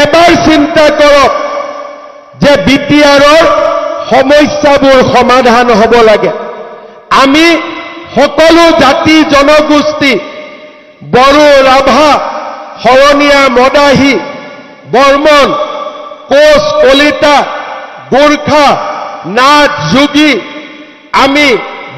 এবাৰ চিন্তা কৰক যে বিটিআৰৰ সমস্যাবোৰ সমাধান হ'ব লাগে। আমি সকলো জাতি জনগোষ্ঠী বড়ো, ৰাভা, শৰণীয়া, মদাহী, বৰ্মন, কোচ, কলিতা, গোৰ্খা, নাথ, যোগী, আমি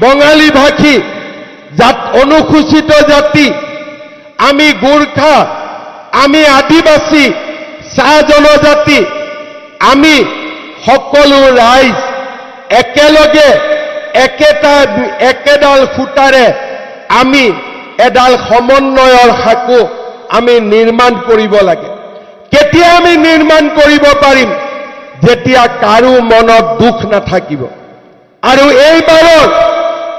বঙালী ভাষী, অনুসূচিত জাতি, আমি গোৰ্খা, আমি আদিবাসী, চাহ জনজাতি, আমি সকলো ৰাইজ একেলগে একেডাল ফুটাৰে আমি এডাল সমন্বয়ৰ সাঁকো আমি নিৰ্মাণ কৰিব লাগে। কেতিয়া আমি নিৰ্মাণ কৰিব পাৰিম? যেতিয়া কাৰো মনত দুখ নাথাকিব। আৰু এইবাৰৰ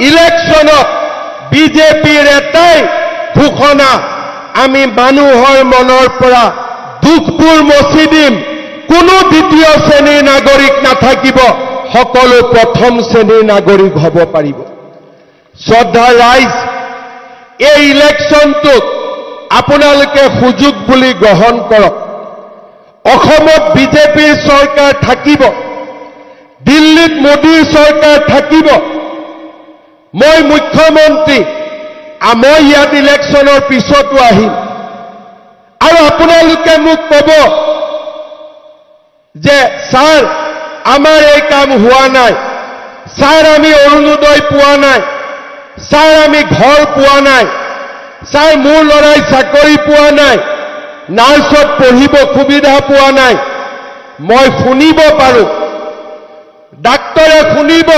ইলেকশ্যনত বিজেপিৰ এটাই ঘোষণা, আমি মানুহৰ মনৰ পৰা দুখবোৰ মচি দিম। কোনো দ্বিতীয় শ্ৰেণীৰ নাগৰিক নাথাকিব, সকলো প্ৰথম শ্ৰেণীৰ নাগৰিক হ'ব পাৰিব। শ্ৰদ্ধা ৰাইজ, এই ইলেকশ্যনটোক আপোনালোকে সুযোগ বুলি গ্ৰহণ কৰক। অসমত বিজেপিৰ চৰকাৰ থাকিব, দিল্লীত মোদীৰ চৰকাৰ থাকিব। মই মুখ্যমন্ত্ৰী, মই ইয়াত ইলেকশ্যনৰ পিছতো আহিম। আৰু আপোনালোকে মোক ক'ব যে ছাৰ আমাৰ এই কাম হোৱা নাই, ছাৰ আমি অৰুণোদয় পোৱা নাই, ছাৰ আমি ঘৰ পোৱা নাই, ছাৰ মোৰ ল'ৰাই চাকৰি পোৱা নাই, নাৰ্ছত পঢ়িব সুবিধা পোৱা নাই। মই শুনিব পাৰোঁ, ডাক্তৰে শুনিব,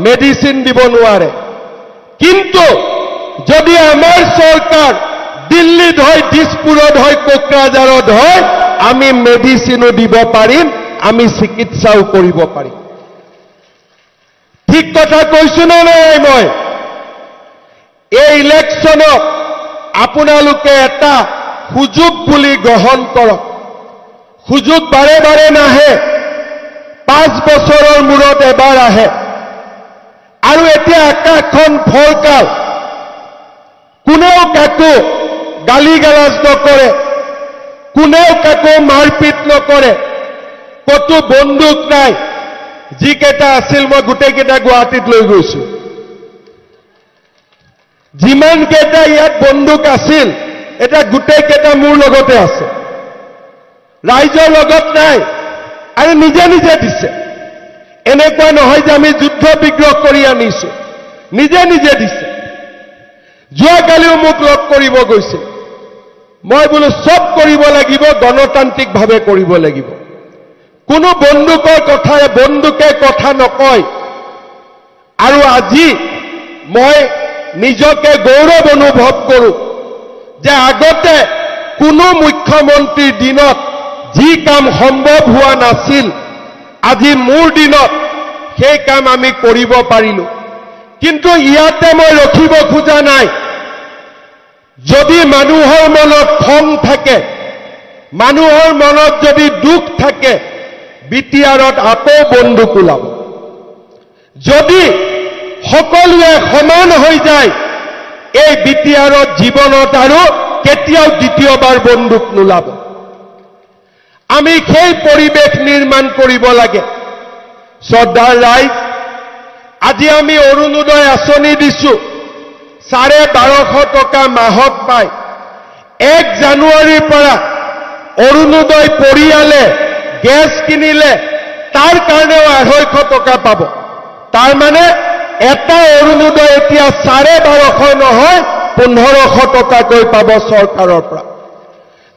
মেডিচিন দিব নোৱাৰে। কিন্তু যদি আমাৰ চৰকাৰ দিল্লীত হয়, দিছপুৰত হয়, কোকৰাঝাৰত হয়, আমি মেডিচিনো দিব পাৰিম, আমি চিকিৎসাও কৰিব পাৰিম। ঠিক কথা কৈছো নে নাই? মই এই ইলেকশ্যনক আপোনালোকে এটা সুযোগ বুলি গ্ৰহণ কৰক। সুযোগ বাৰে বাৰে নাহে, 5 বছৰৰ মূৰত এবাৰ আহে। আৰু এতিয়া আকাশখন ফৰকাল, কোনেও কাকো গালি গালাজ নকৰে, কোনেও কাকো মাৰপিট নকৰে, কতো বন্দুক নাই। যিকেইটা আছিল মই গোটেইকেইটা গুৱাহাটীত লৈ গৈছো। যিমান কেইটা ইয়াত বন্দুক আছিল, এটা গোটেইকেইটা মোৰ লগতে আছে, ৰাইজৰ লগত নাই। আৰু নিজে নিজে দিছে। এনেকুৱা নহয় যে আমি যুদ্ধ বিগ্ৰহ কৰি আনিছো, নিজে নিজে দিছে। যোৱাকালিও মোক লগ কৰিব গৈছিল। মই বোলো চব কৰিব লাগিব, গণতান্ত্ৰিকভাৱে কৰিব লাগিব। কোনো বন্দুকে কথা নকয়। আৰু আজি মই নিজকে গৌৰৱ অনুভৱ কৰোঁ যে আগতে কোনো মুখ্যমন্ত্ৰীৰ দিনত যি কাম সম্ভৱ হোৱা নাছিল, আজি মোৰ দিনত সেই কাম আমি কৰিব পাৰিলো। কিন্তু ইয়াতে মই ৰখিব খোজা নাই। যদি মানুহৰ মনত খং থাকে, মানুহৰ মনত যদি দুখ থাকে, বিটিআৰত আকৌ বন্দুক ওলাব। যদি সকলোৱে সমান হৈ যায়, এই বিটিআৰত জীৱনত আৰু কেতিয়াও দ্বিতীয়বাৰ বন্দুক নোলাব। আমি সেই পৰিৱেশ নিৰ্মাণ কৰিব লাগে। শ্ৰদ্ধাৰ ৰাইজ, আজি আমি অৰুণোদয় আঁচনি দিছো, 1250 টকা মাহত পায়। 1 জানুৱাৰীৰ পৰা অৰুণোদয় পৰিয়ালে গেছ কিনিলে তাৰ কাৰণেও 250 টকা পাব। তাৰ মানে এটা অৰুণোদয় এতিয়া 1250 নহয়, 1500 টকাকৈ পাব চৰকাৰৰ পৰা।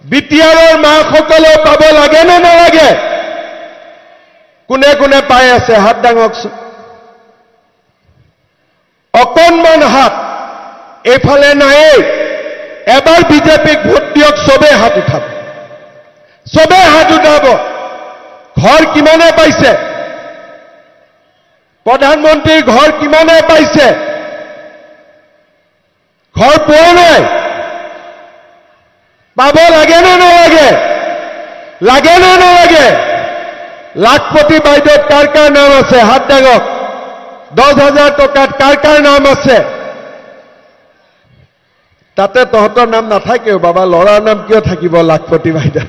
বিটিআৰৰ মাসকলেও পাব লাগে নে নালাগে? কোনে কোনে পাই আছে হাত দাঙকচোন। অকণমান হাত, এইফালে নাই। এবাৰ বিজেপিক ভোট দিয়ক, চবে হাত উঠাব, চবে হাত উঠাব। ঘৰ কিমানে পাইছে? প্ৰধানমন্ত্ৰীৰ ঘৰ কিমানে পাইছে? ঘৰ পোৱা নাই। পাব লাগে নে নালাগে? লাগে নে নালাগে? লাখপতি বাইদেউত কাৰ কাৰ নাম আছে? হাত দাঙক। 10,000 টকাত কাৰ কাৰ নাম আছে? তাতে তহঁতৰ নাম নাথাকেও বাবা, ল'ৰাৰ নাম কিয় থাকিব লাখপতি বাইদেউ?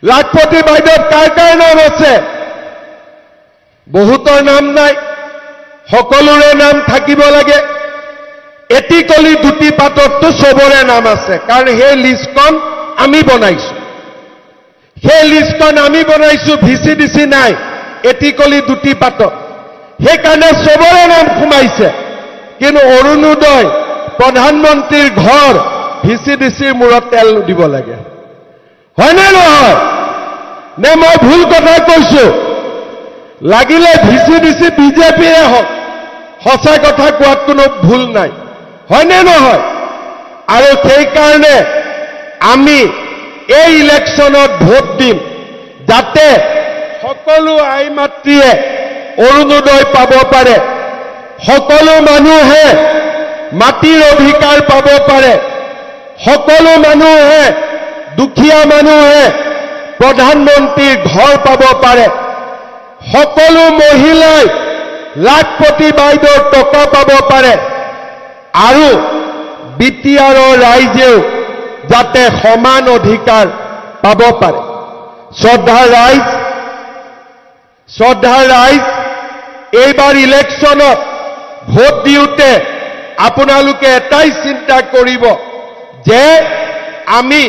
লাখপতি বাইদেউত কাৰ নাম আছে? বহুতৰ নাম নাই, সকলোৰে নাম থাকিব লাগে। এটিকলি দুটি পাতততো চবৰে নাম আছে, কাৰণ সেই লিষ্টখন আমি বনাইছো। সেই লিষ্টখন আমি বনাইছো, ভিচিডিচি নাই এটিকলি দুটি পাতত। সেইকাৰণে চবৰে নাম সোমাইছে। কিন্তু অৰুণোদয় প্ৰধানমন্ত্ৰীৰ ঘৰ ভিচিডিচিৰ মূৰত তেল দিব লাগে, হয়নে নহয়? নে মই ভুল কথা কৈছো? লাগিলে ভিচিডিচি বিজেপিৰে হওক, সঁচা কথা কোৱাত কোনো ভুল নাই, হয়নে নহয়? আৰু সেইকাৰণে আমি এই ইলেকশ্যনত ভোট দিম, যাতে সকলো আই মাতৃয়ে অৰুণোদয় পাব পাৰে, সকলো মানুহে মাটিৰ অধিকাৰ পাব পাৰে, সকলো মানুহে, দুখীয়া মানুহে প্ৰধানমন্ত্ৰীৰ ঘৰ পাব পাৰে, সকলো মহিলাই লাখপতি বাইদেউৰ টকা পাব পাৰে, আৰু বিটিআৰৰ ৰাইজেও যাতে সমান অধিকাৰ পাব পাৰে। শ্ৰদ্ধাৰ ৰাইজ, এইবাৰ ইলেকশ্যনত ভোট দিওঁতে আপোনালোকে এটাই চিন্তা কৰিব যে আমি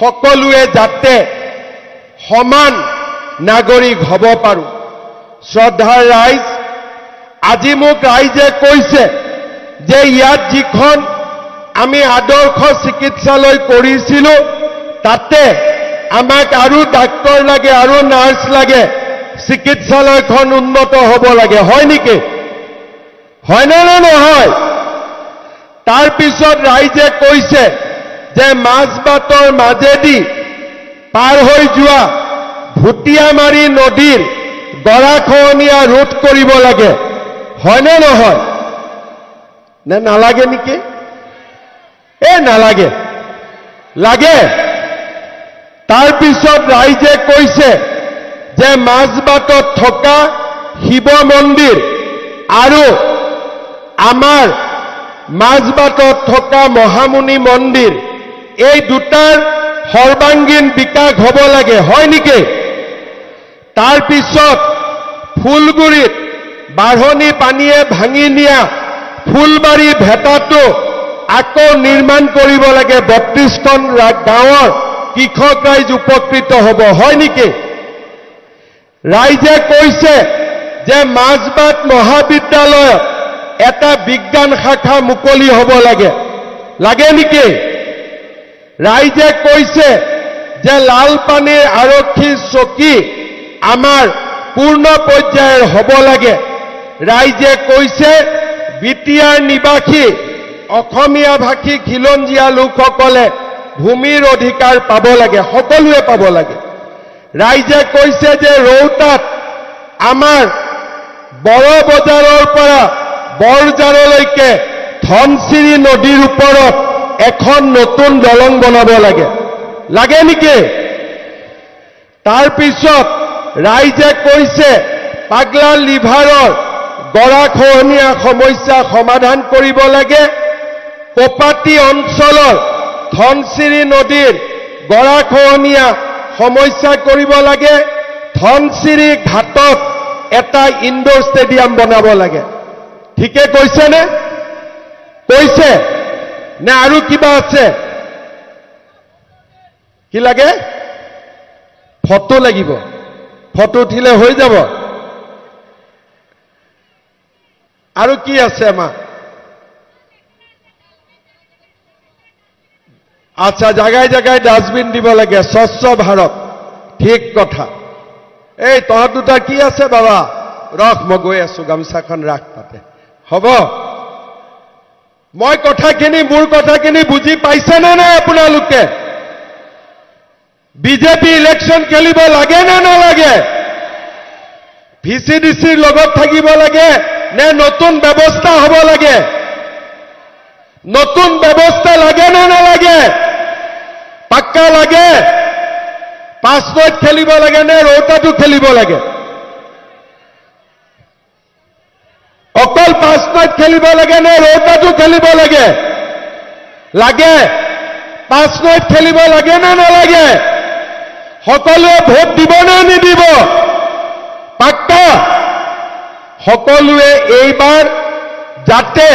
সকলোৱে যাতে সমান নাগৰিক হ'ব পাৰোঁ। শ্ৰদ্ধাৰ ৰাইজ, আজি মোক ৰাইজে কৈছে যে ইয়াত যিখন আমি আদৰ্শ চিকিৎসালয় কৰিছিলোঁ, তাতে আমাক আৰু ডাক্তৰ লাগে, আৰু নাৰ্ছ লাগে, চিকিৎসালয়খন উন্নত হ'ব লাগে, হয় নেকি? হয়নে নে নহয়? তাৰ পিছত ৰাইজে কৈছে যে মাজবাটৰ মাজেদি পাৰ হৈ যোৱা ভুটিয়ামাৰী নদীৰ গৰাখহনীয়া ৰোধ কৰিব লাগে, হয়নে নহয়? নে নালাগে নেকি? নালাগে, লাগে। তাৰ পিছত ৰাইজে কৈছে যে মাজবাটত থকা শিৱ মন্দিৰ আৰু আমাৰ মাজবাটত থকা মহামুনি মন্দিৰ, এই দুটাৰ সৰ্বাংগীন বিকাশ হ'ব লাগে, হয় নেকি? তাৰ পিছত ফুলগুৰিত বাঢ়নি পানীয়ে ভাঙি নিয়া ফুলবাৰী ভেটাটো আকৌ নিৰ্মাণ কৰিব লাগে, 32খন গাঁৱৰ কৃষক ৰাইজ উপকৃত হ'ব, হয় নেকি? ৰাইজে কৈছে যে মাজবাট মহাবিদ্যালয়ত এটা বিজ্ঞান শাখা মুকলি হ'ব লাগে, লাগে নেকি? ৰাইজে কৈছে যে লালপানীৰ আৰক্ষী চকী আমাৰ পূৰ্ণ পৰ্যায়ৰ হ'ব লাগে। ৰাইজে কৈছে বিটিআৰ নিবাসী অসমীয়া ভাষী খিলঞ্জীয়া লোকসকলে ভূমিৰ অধিকাৰ পাব লাগে, সকলোৱে পাব লাগে। ৰাইজে কৈছে যে ৰৌতাত আমাৰ বড় বজাৰৰ পৰা বৰজাৰলৈকে ধনশিৰি নদীৰ ওপৰত এখন নতুন দলং বনাব লাগে, লাগে নেকি? তাৰ পিছত ৰাইজে কৈছে পাগলা লিভাৰৰ গৰাখহনীয়া সমস্যা সমাধান কৰিব লাগে, কপাটি অঞ্চলৰ ধনশিৰি নদীৰ গৰাখহনীয়া সমস্যা কৰিব লাগে, ধনশিৰি ঘাটত এটা ইনডোৰ ষ্টেডিয়াম বনাব লাগে। ঠিকে কৈছে নে? কৈছে নে আৰু কিবা আছে? কি লাগে? ফটো লাগিব, ফটো উঠিলে হৈ যাব। আৰু কি আছে আমাৰ? আচ্ছা, জাগাই জাগাই ডাষ্টবিন দিব লাগে, স্বচ্ছ ভাৰত, ঠিক কথা। এই তহঁত দুটা কি আছে বাবা? ৰখ, মই গৈ আছো, গামোচাখন ৰাখ তাতে, হ'ব? মই কথাখিনি, মোৰ কথাখিনি বুজি পাইছেনে নাই আপোনালোকে? বিজেপি ইলেকশ্যন খেলিব লাগে নে নালাগে? ভিচিডিচিৰ লগত থাকিব লাগে নে নতুন ব্যৱস্থা হ'ব লাগে? নতুন ব্যৱস্থা লাগে নে নালাগে? পাক্কা লাগে? 5 নৈত খেলিব লাগে নে ৰৌতাটো খেলিব লাগে? অকল 5 নৈত খেলিব লাগে নে ৰৌতাটো খেলিব লাগে? লাগে। 5 নৈত খেলিব লাগে নে নালাগে? সকলোৱে ভোট দিব নে নিদিব? পাক্কা? সকলোৱে এইবাৰ যাতে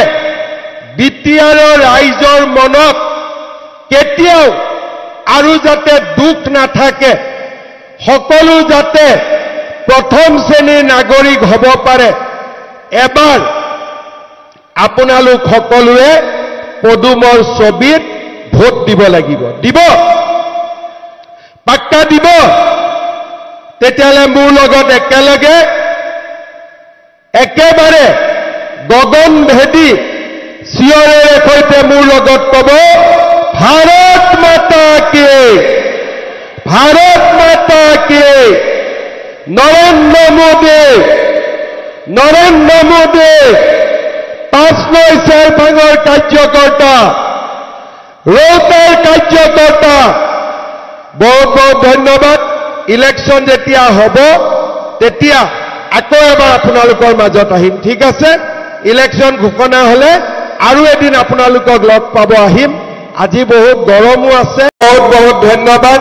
বিটিআৰৰ ৰাইজৰ মনত কেতিয়াও আৰু যাতে দুখ নাথাকে, সকলো যাতে প্ৰথম শ্ৰেণীৰ নাগৰিক হ'ব পাৰে, এবাৰ আপোনালোক সকলোৱে পদুমৰ ছবিত ভোট দিব লাগিব। দিব? পাক্কা দিব? তেতিয়াহ'লে মোৰ লগত একেলগে একেবাৰে গগন ভেদী চিঞৰেৰে সৈতে মোৰ লগত ক'ব, ভাৰত মাতা কি, ভাৰত মাতা কি, নৰেন্দ্ৰ মোদী, নৰেন্দ্ৰ মোদী, 5 চেৰভাঙৰ কাৰ্যকৰ্তা, ৰৌতাৰ কাৰ্যকৰ্তা। বহুত বহুত ধন্যবাদ। ইলেকশ্যন যেতিয়া হ'ব তেতিয়া আকৌ এবাৰ আপোনালোকৰ মাজত আহিম, ঠিক আছে? ইলেকশ্যন ঘোষণা হ'লে আৰু এদিন আপোনালোকক লগ পাব আহিম। আজি বহুত গৰমো আছে। বহুত বহুত ধন্যবাদ।